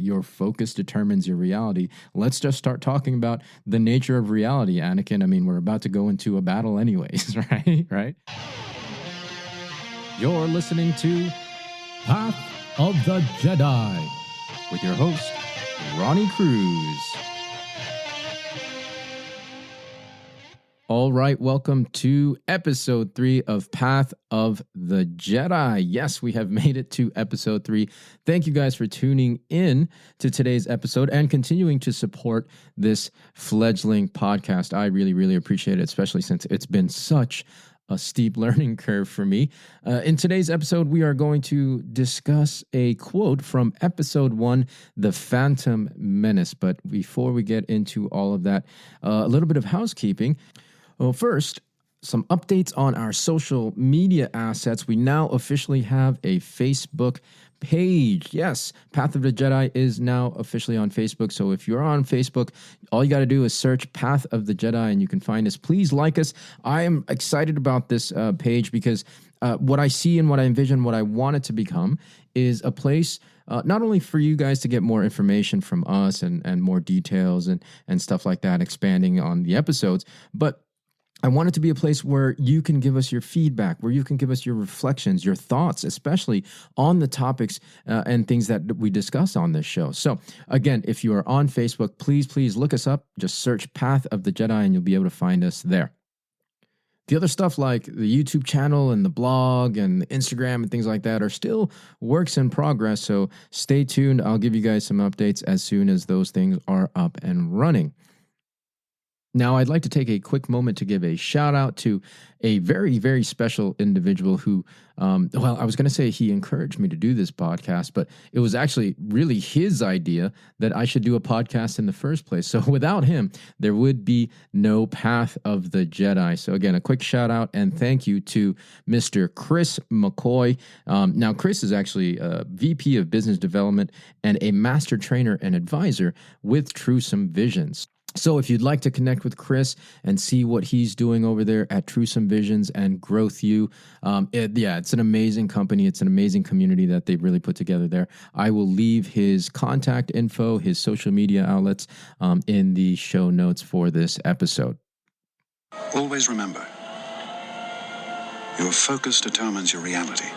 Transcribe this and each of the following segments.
your focus determines your reality. Let's just start talking about the nature of reality, Anakin. I mean, we're about to go into a battle anyways, right? Right? You're listening to Path of the Jedi with your host, Ronnie Cruz. All right, welcome to episode 3 of Path of the Jedi. Yes, we have made it to episode 3. Thank you guys for tuning in to today's episode and continuing to support this fledgling podcast. I really appreciate it, especially since it's been such a steep learning curve for me. In today's episode, we are going to discuss a quote from episode 1, The Phantom Menace. But before we get into all of that, a little bit of housekeeping. Well, first, some updates on our social media assets. We now officially have a Facebook page. Yes, Path of the Jedi is now officially on Facebook. So if you're on Facebook, all you got to do is search Path of the Jedi and you can find us. Please like us. I am excited about this page because what I see and what I envision, what I want it to become is a place not only for you guys to get more information from us and more details and stuff like that, expanding on the episodes, but I want it to be a place where you can give us your feedback, where you can give us your reflections, your thoughts, especially on the topics and things that we discuss on this show. So again, if you are on Facebook, please look us up. Just search Path of the Jedi and you'll be able to find us there. The other stuff like the YouTube channel and the blog and Instagram and things like that are still works in progress. So stay tuned. I'll give you guys some updates as soon as those things are up and running. Now, I'd like to take a quick moment to give a shout out to a very special individual who, I was going to say he encouraged me to do this podcast, but it was actually really his idea that I should do a podcast in the first place. So without him, there would be no Path of the Jedi. So again, a quick shout out and thank you to Mr. Chris McCoy. Now, Chris is actually a VP of Business Development and a Master Trainer and Advisor with Truesome Visions. So if you'd like to connect with Chris and see what he's doing over there at Truesome Visions and Growth U, it's an amazing company. It's an amazing community that they've really put together there. I will leave his contact info, his social media outlets in the show notes for this episode. Always remember, your focus determines your reality.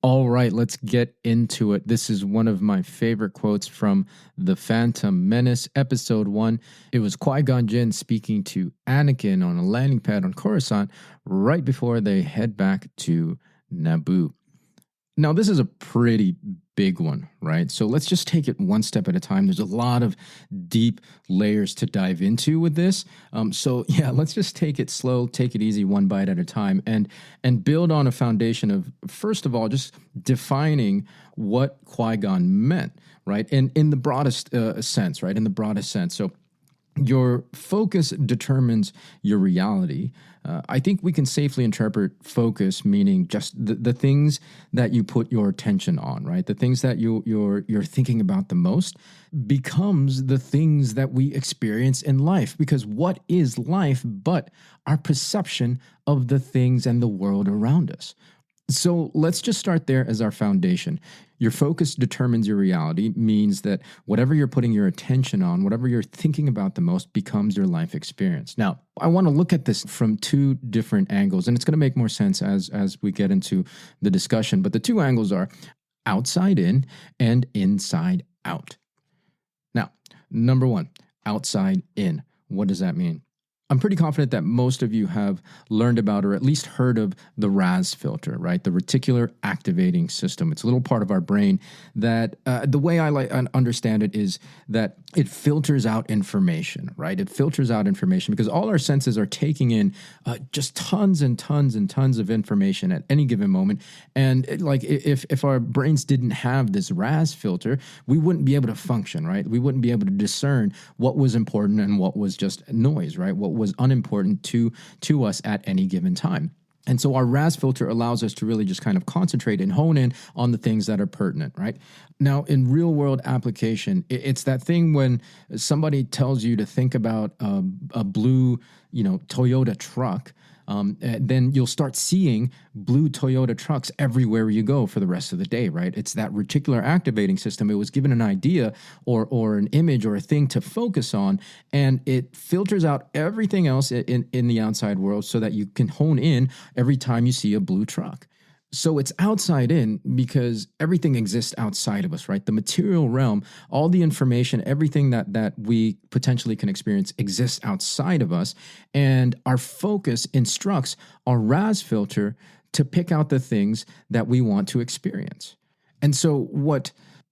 All right, let's get into it. This is one of my favorite quotes from The Phantom Menace, Episode 1. It was Qui-Gon Jinn speaking to Anakin on a landing pad on Coruscant right before they head back to Naboo. Now, this is a pretty big one, right? So let's just take it one step at a time. There's a lot of deep layers to dive into with this. Let's just take it slow, take it easy, one bite at a time, and build on a foundation of, first of all, just defining what Qui-Gon meant, right? And in the broadest sense, right? In the broadest sense. So your focus determines your reality. I think we can safely interpret focus meaning just the things that you put your attention on, right? The things that you're thinking about the most becomes the things that we experience in life. Because what is life but our perception of the things and the world around us? So let's just start there as our foundation. Your focus determines your reality means that whatever you're putting your attention on, whatever you're thinking about the most becomes your life experience. Now, I want to look at this from two different angles, and it's going to make more sense as we get into the discussion. But the two angles are outside in and inside out. Now, number one, outside in. What does that mean? I'm pretty confident that most of you have learned about or at least heard of the RAS filter, right? The reticular activating system. It's a little part of our brain that the way I understand it is that it filters out information, right? It filters out information because all our senses are taking in just tons and tons and tons of information at any given moment. And if our brains didn't have this RAS filter, we wouldn't be able to function, right? We wouldn't be able to discern what was important and what was just noise, right? What was unimportant to us at any given time. And so our RAS filter allows us to really just kind of concentrate and hone in on the things that are pertinent, right? Now, in real world application, it's that thing when somebody tells you to think about a blue, Toyota truck. then you'll start seeing blue Toyota trucks everywhere you go for the rest of the day, right? It's that reticular activating system. It was given an idea or an image or a thing to focus on, and it filters out everything else in the outside world so that you can hone in every time you see a blue truck. So it's outside in because everything exists outside of us, right? The material realm, all the information, everything that we potentially can experience exists outside of us. And our focus instructs our RAS filter to pick out the things that we want to experience. And so what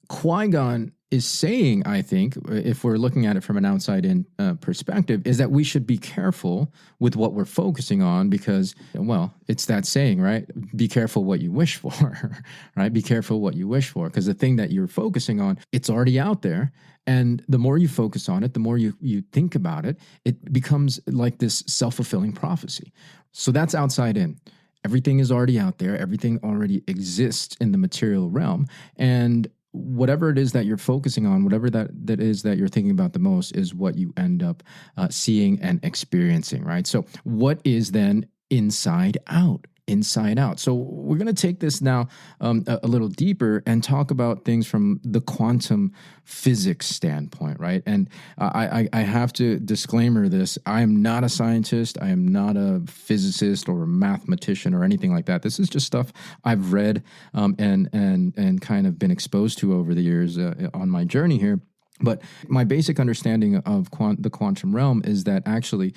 Qui-Gon is saying, I think, if we're looking at it from an outside-in perspective, is that we should be careful with what we're focusing on because, well, it's that saying, right? Be careful what you wish for, right? Be careful what you wish for, because the thing that you're focusing on, it's already out there. And the more you focus on it, the more you think about it, it becomes like this self-fulfilling prophecy. So that's outside in. Everything is already out there. Everything already exists in the material realm. And whatever it is that you're focusing on, whatever that is that you're thinking about the most is what you end up seeing and experiencing, right? So what is then inside out? Inside out. So we're going to take this now a little deeper and talk about things from the quantum physics standpoint, right? And I have to disclaimer this. I am not a scientist. I am not a physicist or a mathematician or anything like that. This is just stuff I've read and kind of been exposed to over the years on my journey here. But my basic understanding of the quantum realm is that actually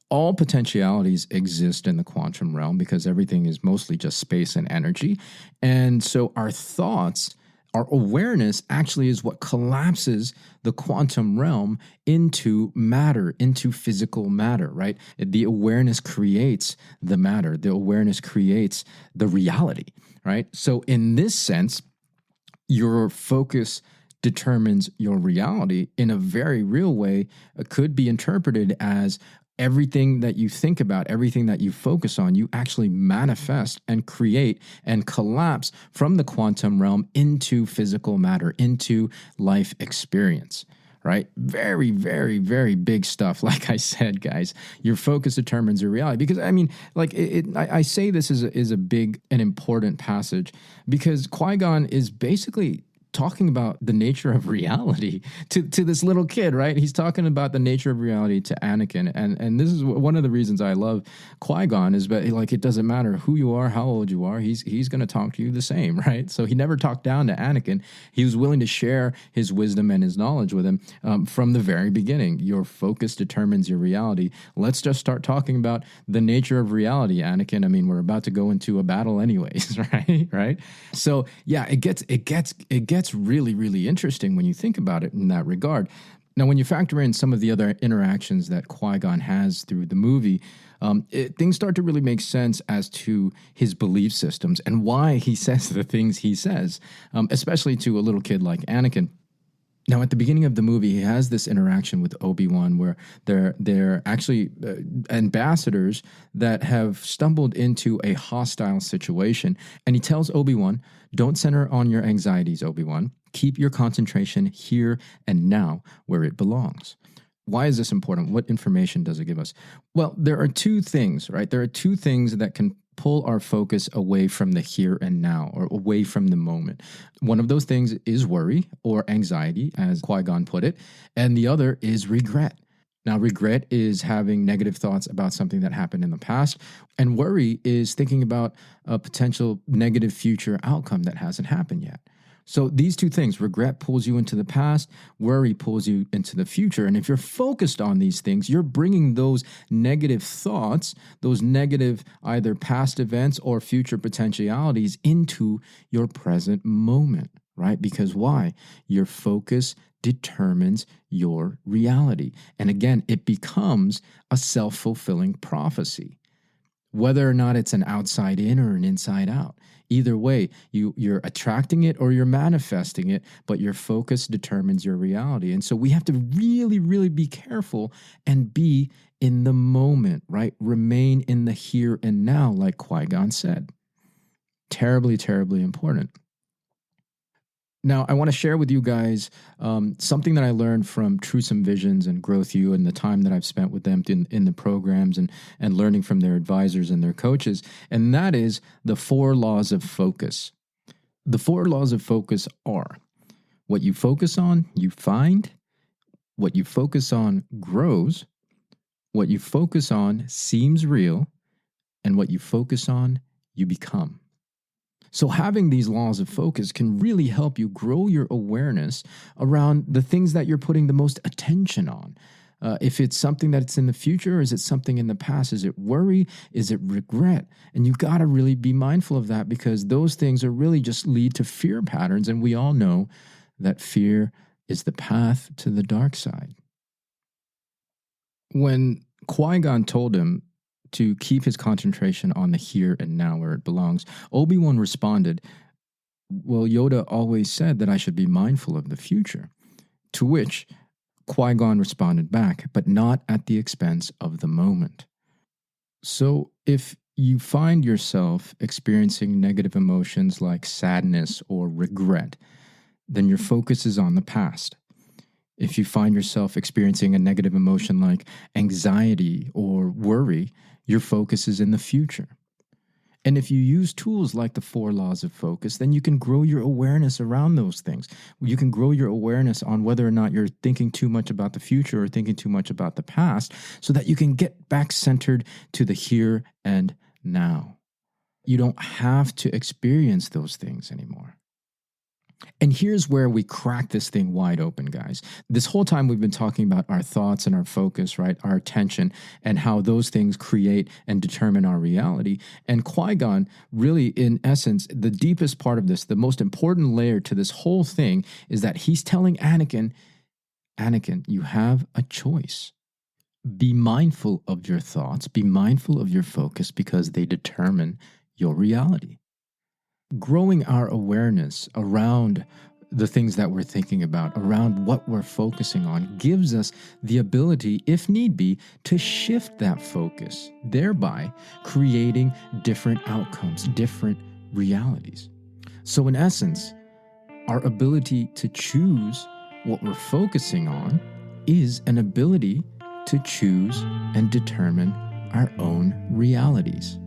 all potentialities exist in the quantum realm because everything is mostly just space and energy. And so our thoughts, our awareness actually is what collapses the quantum realm into matter, into physical matter, right? The awareness creates the matter. The awareness creates the reality, right? So in this sense, your focus determines your reality in a very real way. It could be interpreted as everything that you think about, everything that you focus on, you actually manifest and create and collapse from the quantum realm into physical matter, into life experience, right? Very, very, very big stuff. Like I said, guys, your focus determines your reality. Because I mean, like I say this is a big and important passage because Qui-Gon is basically talking about the nature of reality to this little kid, right? He's talking about the nature of reality to Anakin. And this is one of the reasons I love Qui-Gon is that, like, it doesn't matter who you are, how old you are, he's going to talk to you the same, right? So he never talked down to Anakin. He was willing to share his wisdom and his knowledge with him from the very beginning. Your focus determines your reality. Let's just start talking about the nature of reality, Anakin. I mean, we're about to go into a battle anyways, right? Right? So yeah, it gets really, really interesting when you think about it in that regard. Now, when you factor in some of the other interactions that Qui-Gon has through the movie, things start to really make sense as to his belief systems and why he says the things he says, especially to a little kid like Anakin. Now, at the beginning of the movie, he has this interaction with Obi-Wan where they're actually ambassadors that have stumbled into a hostile situation. And he tells Obi-Wan, don't center on your anxieties, Obi-Wan. Keep your concentration here and now where it belongs. Why is this important? What information does it give us? Well, there are two things, right? There are two things that can pull our focus away from the here and now or away from the moment. One of those things is worry or anxiety, as Qui-Gon put it, and the other is regret. Now, regret is having negative thoughts about something that happened in the past, and worry is thinking about a potential negative future outcome that hasn't happened yet. So these two things, regret pulls you into the past, worry pulls you into the future. And if you're focused on these things, you're bringing those negative thoughts, those negative either past events or future potentialities into your present moment, right? Because why? Your focus determines your reality. And again, it becomes a self-fulfilling prophecy. Whether or not it's an outside in or an inside out. Either way, you're attracting it or you're manifesting it, but your focus determines your reality. And so we have to really, really be careful and be in the moment, right? Remain in the here and now, like Qui-Gon said. Terribly, terribly important. Now, I want to share with you guys something that I learned from Truesome Visions and Growth U and the time that I've spent with them in the programs and learning from their advisors and their coaches, and that is the 4 laws of focus. The 4 laws of focus are: what you focus on, you find; what you focus on grows; what you focus on seems real; and what you focus on, you become. So having these laws of focus can really help you grow your awareness around the things that you're putting the most attention on. If it's something that's in the future, or is it something in the past? Is it worry? Is it regret? And you've got to really be mindful of that, because those things are really just lead to fear patterns. And we all know that fear is the path to the dark side. When Qui-Gon told him to keep his concentration on the here and now where it belongs, Obi-Wan responded, "Well, Yoda always said that I should be mindful of the future." To which Qui-Gon responded back, "But not at the expense of the moment." So if you find yourself experiencing negative emotions like sadness or regret, then your focus is on the past. If you find yourself experiencing a negative emotion like anxiety or worry, your focus is in the future. And if you use tools like the 4 laws of focus, then you can grow your awareness around those things. You can grow your awareness on whether or not you're thinking too much about the future or thinking too much about the past, so that you can get back centered to the here and now. You don't have to experience those things anymore. And here's where we crack this thing wide open, guys. This whole time we've been talking about our thoughts and our focus, right? Our attention, and how those things create and determine our reality. And Qui-Gon, really, in essence, the deepest part of this, the most important layer to this whole thing, is that he's telling Anakin, you have a choice. Be mindful of your thoughts, be mindful of your focus, because they determine your reality. Growing our awareness around the things that we're thinking about, around what we're focusing on, gives us the ability, if need be, to shift that focus, thereby creating different outcomes, different realities. So in essence, our ability to choose what we're focusing on is an ability to choose and determine our own realities.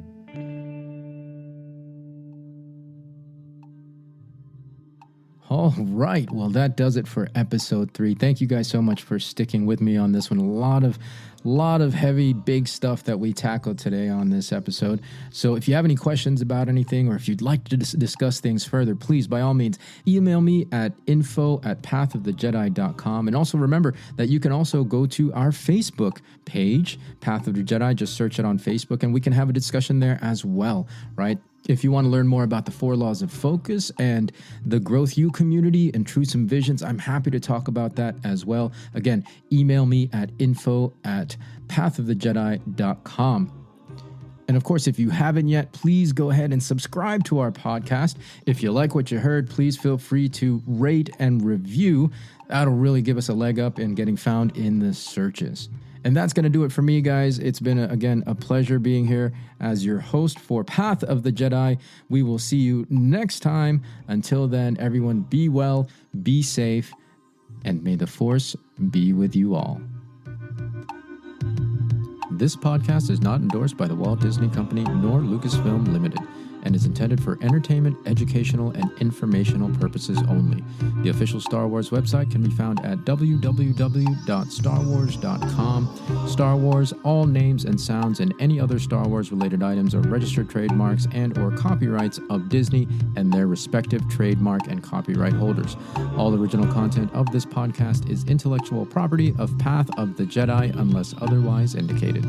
All right. Well, that does it for episode 3. Thank you guys so much for sticking with me on this one. A lot of heavy, big stuff that we tackled today on this episode. So if you have any questions about anything, or if you'd like to discuss things further, please, by all means, email me at info@pathofthejedi.com. And also remember that you can also go to our Facebook page, Path of the Jedi. Just search it on Facebook, and we can have a discussion there as well, right? If you want to learn more about the 4 laws of focus and the Growth U community and Truesome Visions, I'm happy to talk about that as well. Again, email me at info@pathofthejedi.com. And of course, if you haven't yet, please go ahead and subscribe to our podcast. If you like what you heard, please feel free to rate and review. That'll really give us a leg up in getting found in the searches. And that's going to do it for me, guys. It's been, again, a pleasure being here as your host for Path of the Jedi. We will see you next time. Until then, everyone, be well, be safe, and may the Force be with you all. This podcast is not endorsed by the Walt Disney Company nor Lucasfilm Limited, and is intended for entertainment, educational, and informational purposes only. The official Star Wars website can be found at www.starwars.com. Star Wars, all names and sounds and any other Star Wars related items are registered trademarks and or copyrights of Disney and their respective trademark and copyright holders. All original content of this podcast is intellectual property of Path of the Jedi unless otherwise indicated.